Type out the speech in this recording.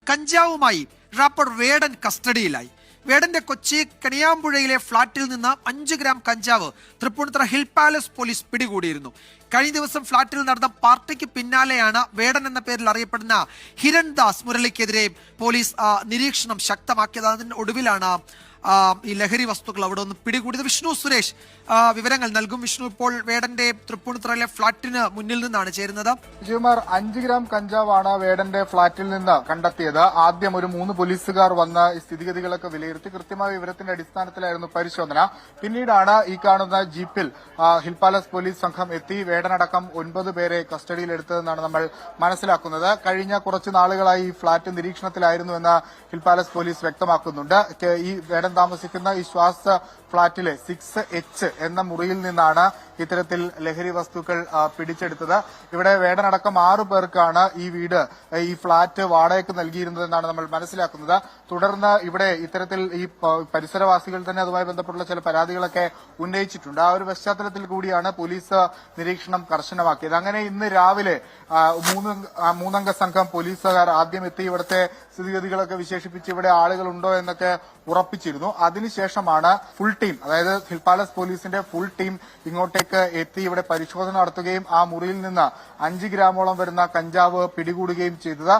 കഞ്ചാവുമായി റാപ്പർ വേടൻ കസ്റ്റഡിയിലായി. വേടന്റെ കൊച്ചി കണിയാമ്പുഴയിലെ ഫ്ളാറ്റിൽ നിന്ന് 5 ഗ്രാം കഞ്ചാവ് തൃപ്പൂണിത്തുറ ഹിൽ പാലസ് പോലീസ് പിടികൂടിയിരുന്നു. കഴിഞ്ഞ ദിവസം ഫ്ളാറ്റിൽ നടന്ന പാർട്ടിക്ക് പിന്നാലെയാണ് വേടൻ എന്ന പേരിൽ അറിയപ്പെടുന്ന ഹിരൺദാസ് മുരളിക്കെതിരെ പോലീസ് നിരീക്ഷണം ശക്തമാക്കിയത്. അതിന് ഒടുവിലാണ് ഈ ലഹരി വസ്തുക്കൾ അവിടെ ഒന്ന് പിടികൂടിയത്. വിഷ്ണു സുരേഷ് വിവരങ്ങൾ നൽകും. വിഷ്ണു, ഇപ്പോൾ വേടന്റെ തൃപ്പൂണിത്തുറയിലെ ഫ്ളാറ്റിന് മുന്നിൽ നിന്നാണ് ചേരുന്നത്. വിജയകുമാർ, 5 ഗ്രാം കഞ്ചാവാണ് വേടന്റെ ഫ്ളാറ്റിൽ നിന്ന് കണ്ടെത്തിയത്. ആദ്യം ഒരു 3 പോലീസുകാർ വന്ന് സ്ഥിതിഗതികളൊക്കെ വിലയിരുത്തി കൃത്യമായ വിവരത്തിന്റെ അടിസ്ഥാനത്തിലായിരുന്നു പരിശോധന. പിന്നീടാണ് ഈ കാണുന്ന ജീപ്പിൽ ഹിൽ പാലസ് പോലീസ് സംഘം എത്തി വേടനടക്കം 9 പേരെ കസ്റ്റഡിയിലെടുത്തതെന്നാണ് നമ്മൾ മനസ്സിലാക്കുന്നത്. കഴിഞ്ഞ കുറച്ച് നാളുകളായി ഈ ഫ്ളാറ്റ് നിരീക്ഷണത്തിലായിരുന്നുവെന്ന് ഹിൽ പാലസ് പോലീസ് വ്യക്തമാക്കുന്നുണ്ട്. ഈ വേടൻ താമസിക്കുന്ന ഈ ശ്വാസ ഫ്ളാറ്റിലെ 6H എന്ന മുറിയിൽ നിന്നാണ് ഇത്തരത്തിൽ ലഹരി വസ്തുക്കൾ പിടിച്ചെടുത്തത്. ഇവിടെ വേടനടക്കം 6 പേർക്കാണ് ഈ ഫ്ളാറ്റ് വാടകയ്ക്ക് നൽകിയിരുന്നതെന്നാണ് നമ്മൾ മനസ്സിലാക്കുന്നത്. തുടർന്ന് ഇവിടെ ഇത്തരത്തിൽ ഈ പരിസരവാസികൾ തന്നെ അതുമായി ബന്ധപ്പെട്ടുള്ള ചില പരാതികളൊക്കെ ഉന്നയിച്ചിട്ടുണ്ട്. ആ ഒരു പശ്ചാത്തലത്തിൽ കൂടിയാണ് പോലീസ് നിരീക്ഷണം കർശനമാക്കിയത്. അങ്ങനെ ഇന്ന് രാവിലെ 3 അംഗ സംഘം പോലീസുകാർ ആദ്യം എത്തി ഇവിടുത്തെ സ്ഥിതിഗതികളൊക്കെ വിശേഷിപ്പിച്ച് ഇവിടെ ആളുകളുണ്ടോ എന്നൊക്കെ ഉറപ്പിച്ചിരുന്നു. അതിനുശേഷമാണ് ഫുൾ ടീം, അതായത് ഹിൽ പാലസ് പോലീസിന്റെ ഫുൾ ടീം ഇങ്ങോട്ടേക്ക് എത്തി ഇവിടെ പരിശോധന നടത്തുകയും ആ മുറിയിൽ നിന്ന് 5 ഗ്രാമോളം വരുന്ന കഞ്ചാവ് പിടികൂടുകയും ചെയ്തത്.